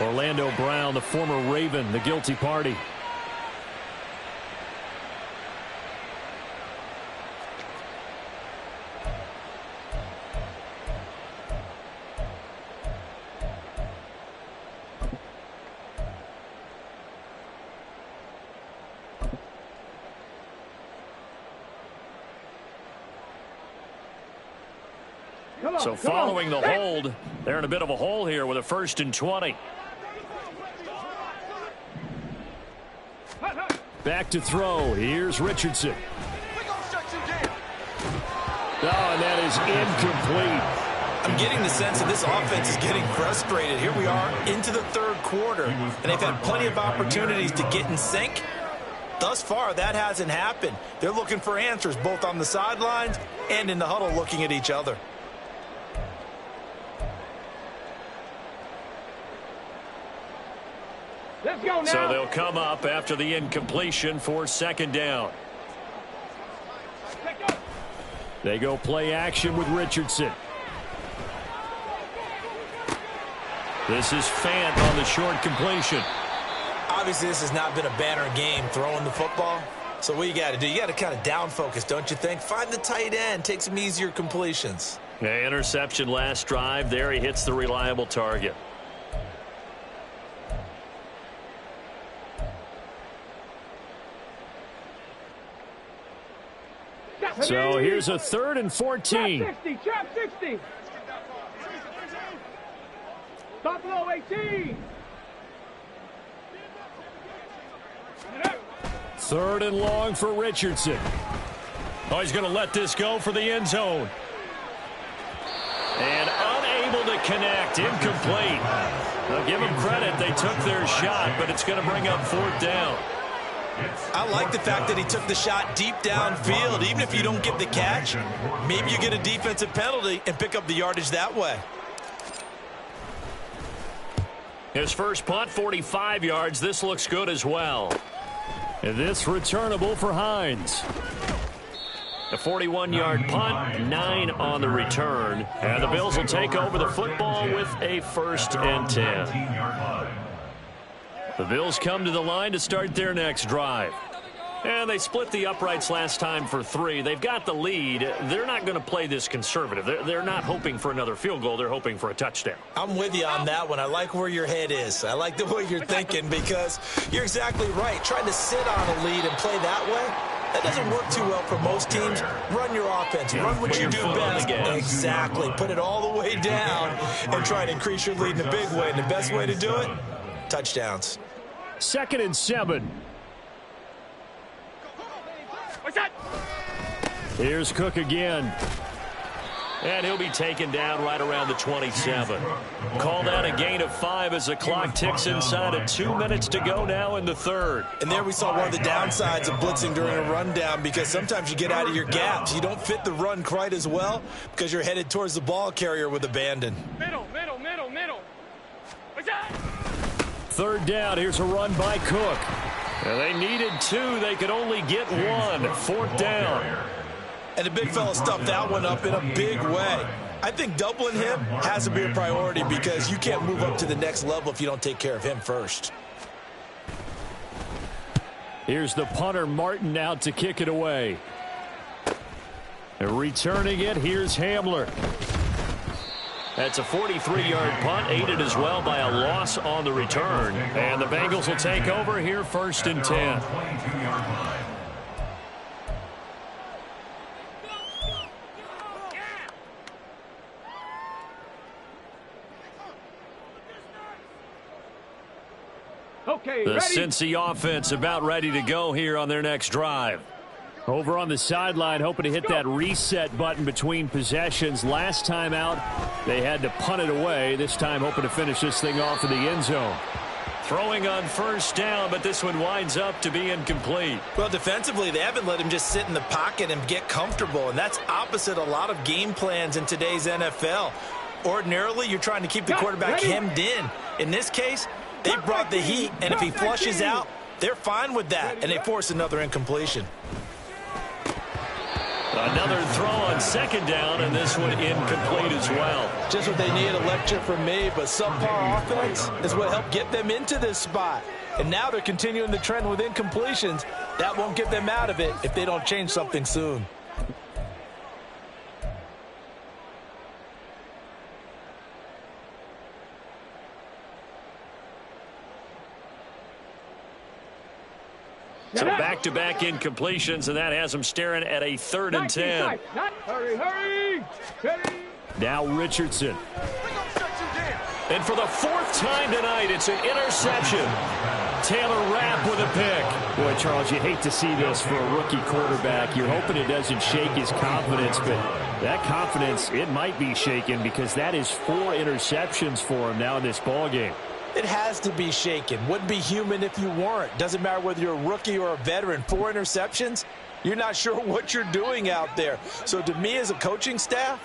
Orlando Brown, the former Raven, the guilty party. So following the hold, they're in a bit of a hole here with a 1st and 20. Back to throw. Here's Richardson. Oh, and that is incomplete. I'm getting the sense that this offense is getting frustrated. Here we are into the 3rd quarter, and they've had plenty of opportunities to get in sync. Thus far, that hasn't happened. They're looking for answers both on the sidelines and in the huddle looking at each other. Let's go now. So they'll come up after the incompletion for 2nd down. They go play action with Richardson. This is Fant on the short completion. Obviously, this has not been a banner game throwing the football. So what you got to do, you got to kind of down focus, don't you think? Find the tight end, take some easier completions. Yeah, interception last drive. There he hits the reliable target. So here's a 3rd and 14. Trap 60. Top low 18. 3rd and long for Richardson. Oh, he's going to let this go for the end zone. And unable to connect. Incomplete. Now give them credit. They took their shot, but it's going to bring up 4th down. I like the fact that he took the shot deep downfield. Even if you don't get the catch, maybe you get a defensive penalty and pick up the yardage that way. His first punt, 45 yards. This looks good as well. And this returnable for Hines. A 41-yard punt, 9 on the return. And the Bills will take over the football with a 1st and 10. The Bills come to the line to start their next drive. And they split the uprights last time for 3. They've got the lead. They're not going to play this conservative. They're not hoping for another field goal. They're hoping for a touchdown. I'm with you on that one. I like where your head is. I like the way you're thinking because you're exactly right. Trying to sit on a lead and play that way, that doesn't work too well for most teams. Run your offense. Run what you do best. Exactly. Put it all the way down and try to increase your lead in a big way. And the best way to do it, touchdowns. 2nd and 7. Here's Cook again. And he'll be taken down right around the 27. Called out a gain of 5 as the clock ticks inside of 2 minutes to go now in the 3rd. And there we saw one of the downsides of blitzing during a rundown because sometimes you get out of your gaps. You don't fit the run quite as well because you're headed towards the ball carrier with abandon. Middle. 3rd down. Here's a run by Cook. And they needed 2. They could only get 1. 4th down. And the big fella stuffed that one up in a big way. I think doubling him has to be a priority because you can't move up to the next level if you don't take care of him first. Here's the punter, Martin, out to kick it away. And returning it, here's Hamler. That's a 43-yard punt, aided as well by a loss on the return. And the Bengals will take over here 1st and 10. Okay, the ready? Cincy offense about ready to go here on their next drive. Over on the sideline, hoping to hit that reset button between possessions. Last time out, they had to punt it away. This time, hoping to finish this thing off in the end zone. Throwing on 1st down, but this one winds up to be incomplete. Well, defensively, they haven't let him just sit in the pocket and get comfortable, and that's opposite a lot of game plans in today's NFL. Ordinarily, you're trying to keep the quarterback hemmed in. In this case, they brought the heat, and if he flushes out, they're fine with that, and they force another incompletion. Another throw on 2nd down, and this one incomplete as well. Just what they need, a lecture from me, but subpar offense is what helped get them into this spot. And now they're continuing the trend with incompletions. That won't get them out of it if they don't change something soon. So back-to-back incompletions, and that has them staring at a 3rd and 10. Hurry. Now Richardson. And for the 4th time tonight, it's an interception. Taylor Rapp with a pick. Boy, Charles, you hate to see this for a rookie quarterback. You're hoping it doesn't shake his confidence, but that confidence, it might be shaken because that is 4 interceptions for him now in this ballgame. It has to be shaken. Wouldn't be human if you weren't. Doesn't matter whether you're a rookie or a veteran. 4 interceptions, you're not sure what you're doing out there. So to me as a coaching staff,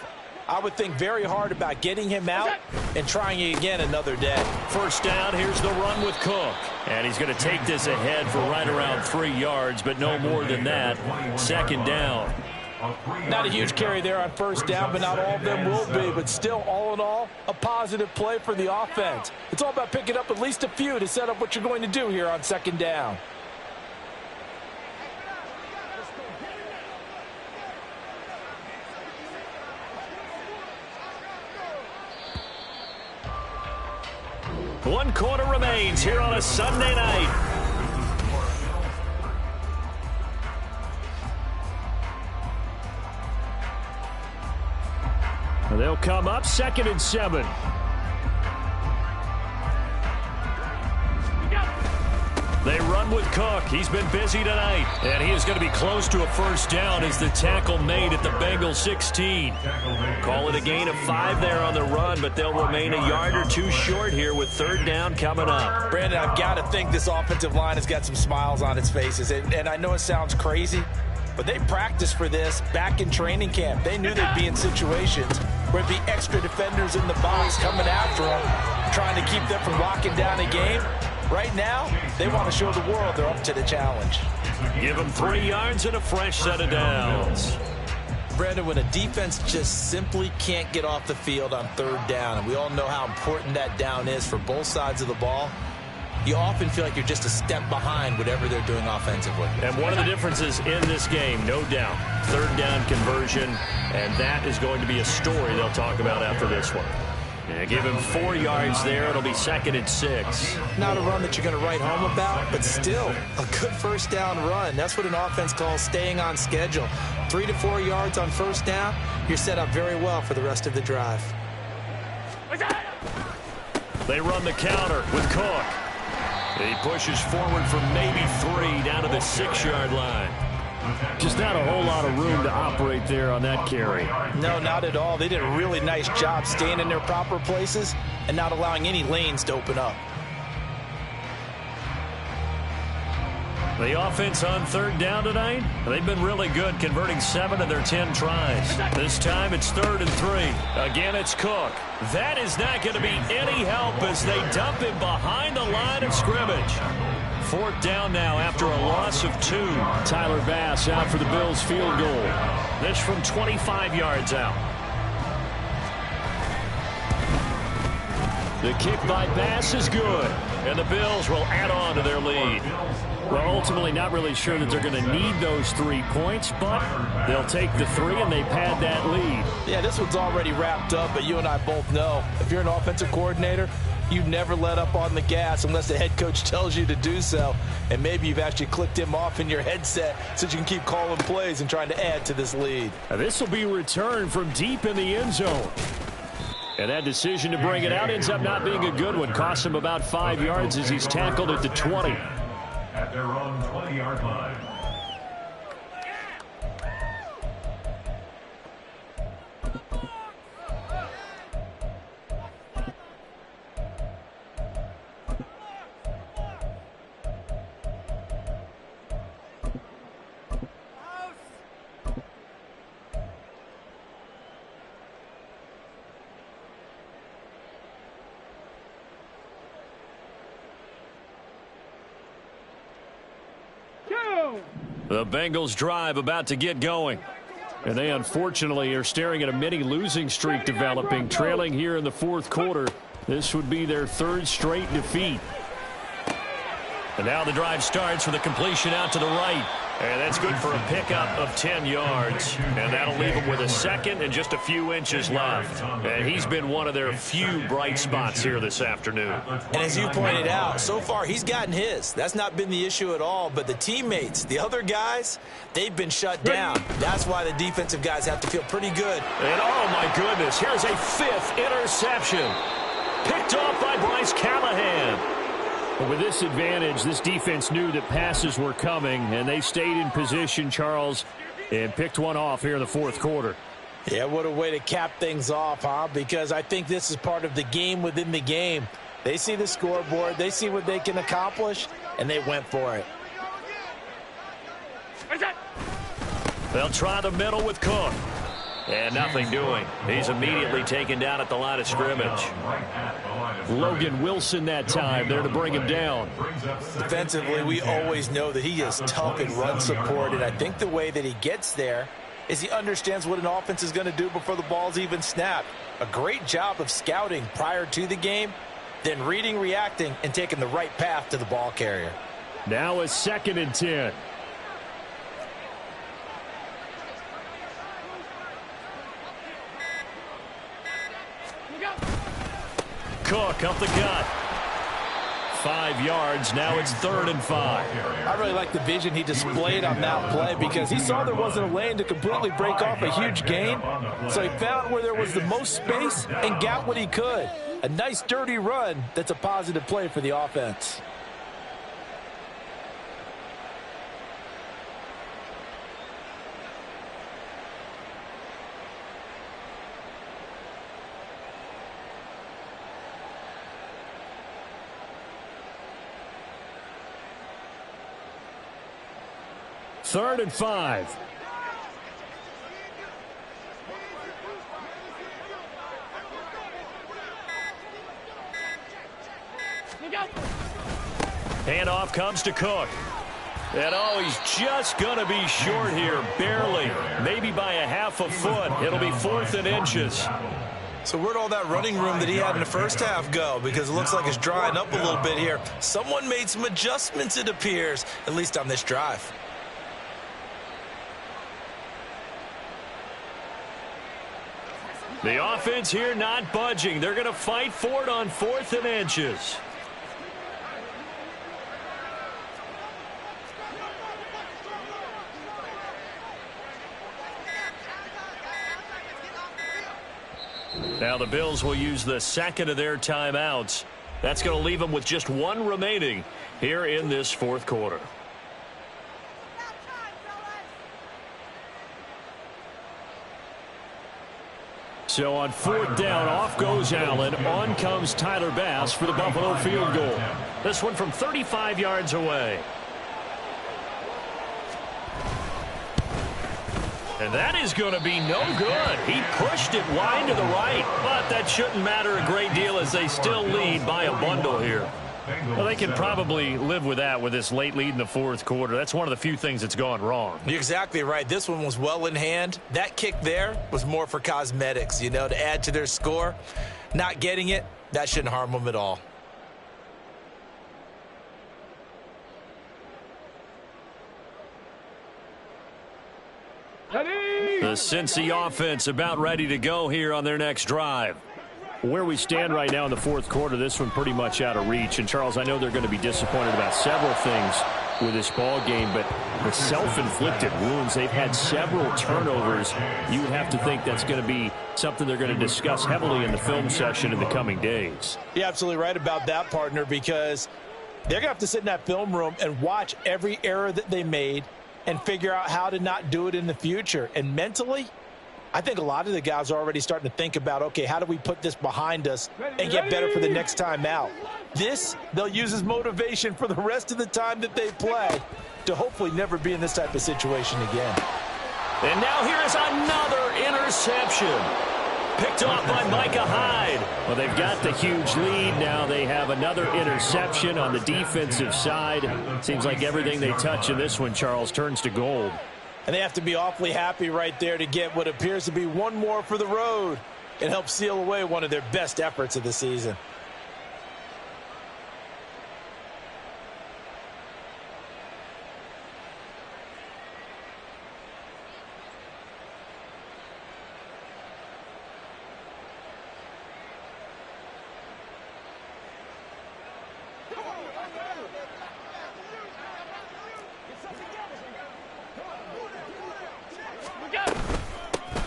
I would think very hard about getting him out and trying it again another day. 1st down, here's the run with Cook. And he's going to take this ahead for right around 3 yards, but no more than that. 2nd down. Not a huge carry there on first down, but not all of them will be. But still, all in all, a positive play for the offense. It's all about picking up at least a few to set up what you're going to do here on second down. One quarter remains here on a Sunday night. They'll come up 2nd and 7. They run with Cook. He's been busy tonight. And he is going to be close to a first down as the tackle made at the Bengals 16. Call it a gain of 5 there on the run, but they'll remain a yard or two short here with 3rd down coming up. Brandon, I've got to think this offensive line has got some smiles on its faces. And I know it sounds crazy, but they practiced for this back in training camp. They knew they'd be in situations where there'd be extra defenders in the box coming after them, trying to keep them from locking down a game. Right now, they want to show the world they're up to the challenge. Give them 3 yards and a fresh set of downs. Brandon, when a defense just simply can't get off the field on 3rd down, and we all know how important that down is for both sides of the ball, you often feel like you're just a step behind whatever they're doing offensively. And one of the differences in this game, no doubt, 3rd down conversion, and that is going to be a story they'll talk about after this one. Yeah, give him 4 yards there. It'll be 2nd and 6. Not a run that you're going to write home about, but still a good first down run. That's what an offense calls staying on schedule. 3 to 4 yards on first down, you're set up very well for the rest of the drive. They run the counter with Cook. He pushes forward for maybe 3 down to the 6-yard line. Just not a whole lot of room to operate there on that carry. No, not at all. They did a really nice job staying in their proper places and not allowing any lanes to open up. The offense on 3rd down tonight, they've been really good, converting 7 of their 10 tries. This time it's 3rd and 3. Again, it's Cook. That is not going to be any help as they dump him behind the line of scrimmage. 4th down now after a loss of 2. Tyler Bass out for the Bills field goal. This from 25 yards out. The kick by Bass is good. And the Bills will add on to their lead. Well, ultimately not really sure that they're going to need those 3 points, but they'll take the 3 and they pad that lead. Yeah, this one's already wrapped up, but you and I both know if you're an offensive coordinator, you never let up on the gas unless the head coach tells you to do so. And maybe you've actually clicked him off in your headset so you can keep calling plays and trying to add to this lead. Now, this will be returned from deep in the end zone. And that decision to bring it out ends up not being a good one. Costs him about 5 yards as he's tackled at the 20. At their own 20-yard line. The Bengals drive about to get going. And they unfortunately are staring at a mini losing streak developing, trailing here in the 4th quarter. This would be their 3rd straight defeat. And now the drive starts with a completion out to the right. And that's good for a pickup of 10 yards. And that'll leave him with a 2nd and just a few inches left. And he's been one of their few bright spots here this afternoon. And as you pointed out, so far he's gotten his. That's not been the issue at all. But the teammates, the other guys, they've been shut down. That's why the defensive guys have to feel pretty good. And oh my goodness, here's a 5th interception. Picked off by Bryce Callahan. But with this advantage, this defense knew that passes were coming, and they stayed in position, Charles, and picked one off here in the 4th quarter. Yeah, what a way to cap things off, huh? Because I think this is part of the game within the game. They see the scoreboard, they see what they can accomplish, and they went for it. They'll try the middle with Cook. And nothing doing. He's immediately taken down at the line of scrimmage. Logan Wilson that time there to bring him down. Defensively, we always know that he is tough in run support, and I think the way that he gets there is he understands what an offense is going to do before the ball's even snapped. A great job of scouting prior to the game, then reading, reacting, and taking the right path to the ball carrier. Now a 2nd and 10. Cook up the gut. 5 yards. Now it's 3rd and 5. I really like the vision he displayed on that play because he saw there wasn't a lane to completely break off a huge gain. So he found where there was the most space and got what he could. A nice dirty run that's a positive play for the offense. Third and 5. Handoff comes to Cook. And oh, he's just going to be short here, barely. Maybe by a half a foot. It'll be 4th and inches. So where'd all that running room that he had in the first half go? Because it looks like it's drying up a little bit here. Someone made some adjustments, it appears, at least on this drive. The offense here not budging. They're going to fight for it on 4th and inches. Now the Bills will use the 2nd of their timeouts. That's going to leave them with just 1 remaining here in this 4th quarter. So on 4th down, off goes Allen. On comes Tyler Bass for the Buffalo field goal. This one from 35 yards away. And that is going to be no good. He pushed it wide to the right, but that shouldn't matter a great deal as they still lead by a bundle here. Well, they can probably live with that with this late lead in the 4th quarter. That's one of the few things that's gone wrong. You're exactly right. This one was well in hand. That kick there was more for cosmetics, you know, to add to their score. Not getting it, that shouldn't harm them at all. The Cincy offense about ready to go here on their next drive. Where we stand right now in the 4th quarter, this one pretty much out of reach. And, Charles, I know they're going to be disappointed about several things with this ball game, but the self-inflicted wounds, they've had several turnovers. You would have to think that's going to be something they're going to discuss heavily in the film session in the coming days. You're absolutely right about that, partner, because they're going to have to sit in that film room and watch every error that they made and figure out how to not do it in the future. And mentally, I think a lot of the guys are already starting to think about, okay, how do we put this behind us and get better for the next time out? This, they'll use as motivation for the rest of the time that they play to hopefully never be in this type of situation again. And now here is another interception. Picked off by Micah Hyde. Well, they've got the huge lead. Now they have another interception on the defensive side. Seems like everything they touch in this one, Charles, turns to gold. And they have to be awfully happy right there to get what appears to be one more for the road and help seal away one of their best efforts of the season.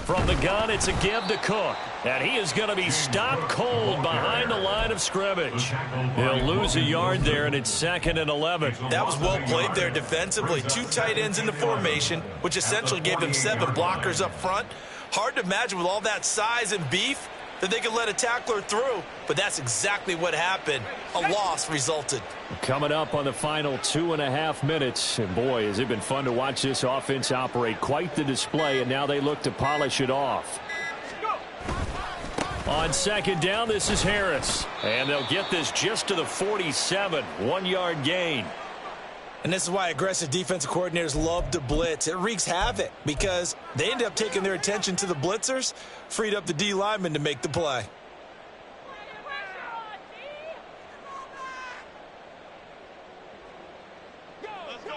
From the gun, it's a give to Cook. And he is going to be stopped cold behind the line of scrimmage. He'll lose a yard there, and it's 2nd and 11. That was well played there defensively. 2 tight ends in the formation, which essentially gave them 7 blockers up front. Hard to imagine with all that size and beef that they could let a tackler through, but that's exactly what happened. A loss resulted. Coming up on the final 2.5 minutes, and boy, has it been fun to watch this offense operate. Quite the display, and now they look to polish it off. On 2nd down, this is Harris. And they'll get this just to the 47. 1-yard gain. And this is why aggressive defensive coordinators love to blitz. It wreaks havoc because they end up taking their attention to the blitzers, freed up the D lineman to make the play.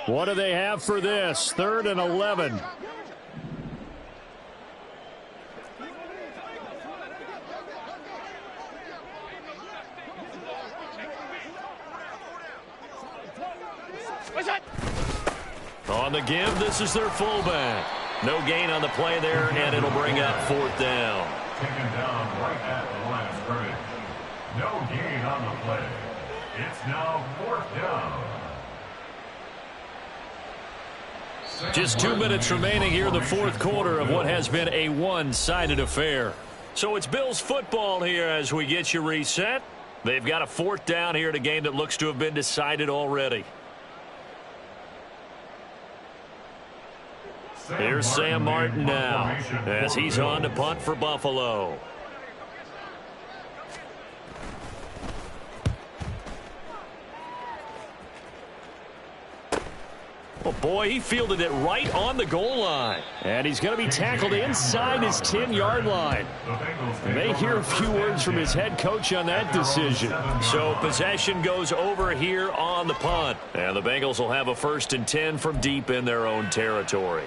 What do they have for this? 3rd and 11. On the give, this is their fullback. No gain on the play there, and it'll bring up 4th down. Taken down right at the line of scrimmage. No gain on the play. It's now 4th down. Just 2 minutes remaining here in the 4th quarter of what has been a one-sided affair. So it's Bills football here as we get you reset. They've got a 4th down here in a game that looks to have been decided already. Here's Sam Martin now as he's on to punt for Buffalo. Oh, boy, he fielded it right on the goal line. And he's going to be tackled inside his 10-yard line. May hear a few words from his head coach on that decision. So possession goes over here on the punt. And the Bengals will have a 1st and 10 from deep in their own territory.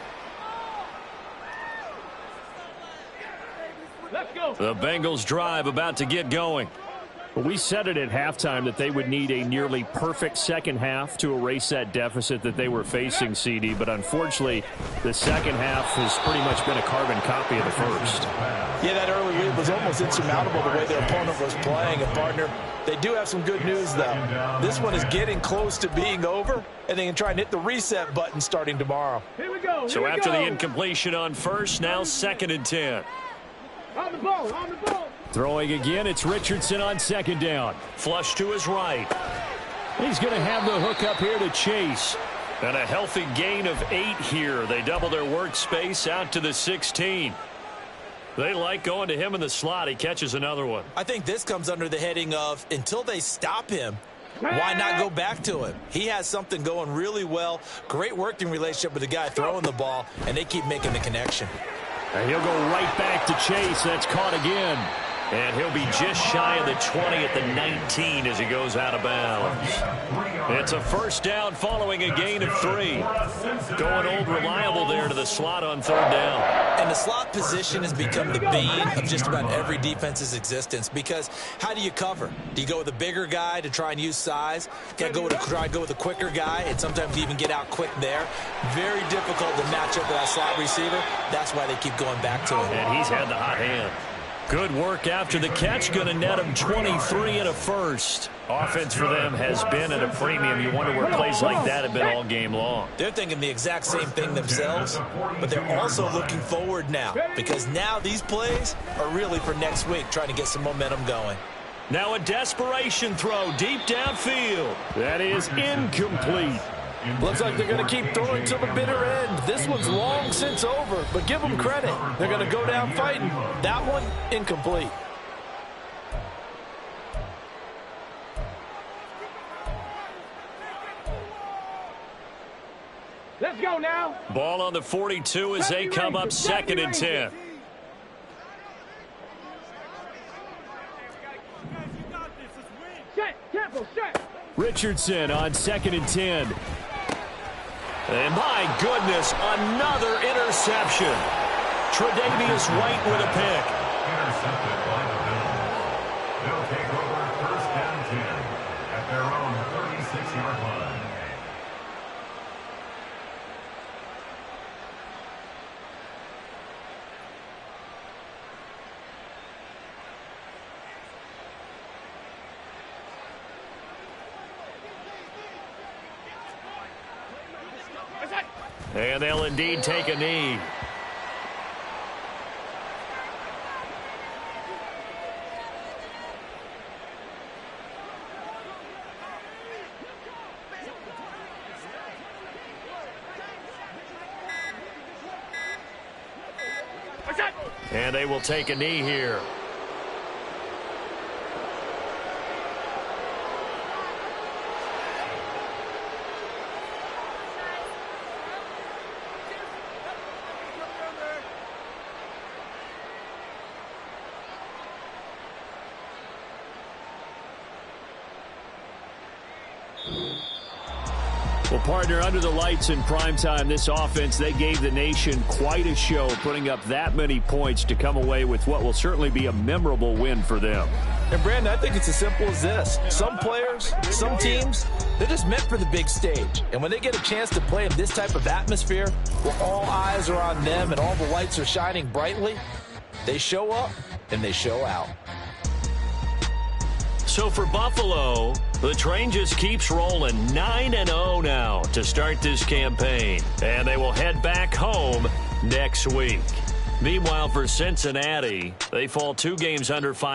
Let's go. The Bengals drive about to get going. We said it at halftime that they would need a nearly perfect second half to erase that deficit that they were facing, CD. But unfortunately, the second half has pretty much been a carbon copy of the first. Yeah, that early lead was almost insurmountable the way their opponent was playing. And, partner, they do have some good news, though. This one is getting close to being over, and they can try and hit the reset button starting tomorrow. Here we go. So after the incompletion on first, now 2nd and 10. On the ball, on the ball. Throwing again, it's Richardson on 2nd down. Flush to his right. He's going to have the hook up here to Chase. And a healthy gain of 8 here. They double their workspace out to the 16. They like going to him in the slot. He catches another one. I think this comes under the heading of until they stop him, why not go back to him? He has something going really well. Great working relationship with the guy throwing the ball, and they keep making the connection. And he'll go right back to Chase. That's caught again. And he'll be just shy of the 20 at the 19 as he goes out of bounds. It's a 1st down following a gain of 3. Going old reliable there to the slot on 3rd down. And the slot position has become the bane of just about every defense's existence because how do you cover? Do you go with a bigger guy to try and use size? You got to try and go with a quicker guy, and sometimes you even get out quick there. Very difficult to match up with that slot receiver. That's why they keep going back to him. And he's had the hot hand. Good work after the catch. Going to net him 23 and a 1st. Offense for them has been at a premium. You wonder where plays like that have been all game long. They're thinking the exact same thing themselves, but they're also looking forward now because now these plays are really for next week, trying to get some momentum going. Now a desperation throw deep downfield. That is incomplete. Looks like they're going to keep throwing to the bitter end. This one's long since over, but give them credit. They're going to go down fighting. That one, incomplete. Let's go now. Ball on the 42 as they come up 2nd and 10. Set, tempo, set. Richardson on 2nd and 10. And my goodness, another interception. Tre'Davious White with a pick. Intercepted by the Bills. They'll take over 1st and 10 at their own 36-yard line. And they'll indeed take a knee. And they will take a knee here. Well, partner, under the lights in primetime, this offense, they gave the nation quite a show, putting up that many points to come away with what will certainly be a memorable win for them. And, Brandon, I think it's as simple as this. Some players, some teams, they're just meant for the big stage. And when they get a chance to play in this type of atmosphere, where all eyes are on them and all the lights are shining brightly, they show up and they show out. So for Buffalo, the train just keeps rolling 9-0 now to start this campaign. And they will head back home next week. Meanwhile, for Cincinnati, they fall 2 games under 5.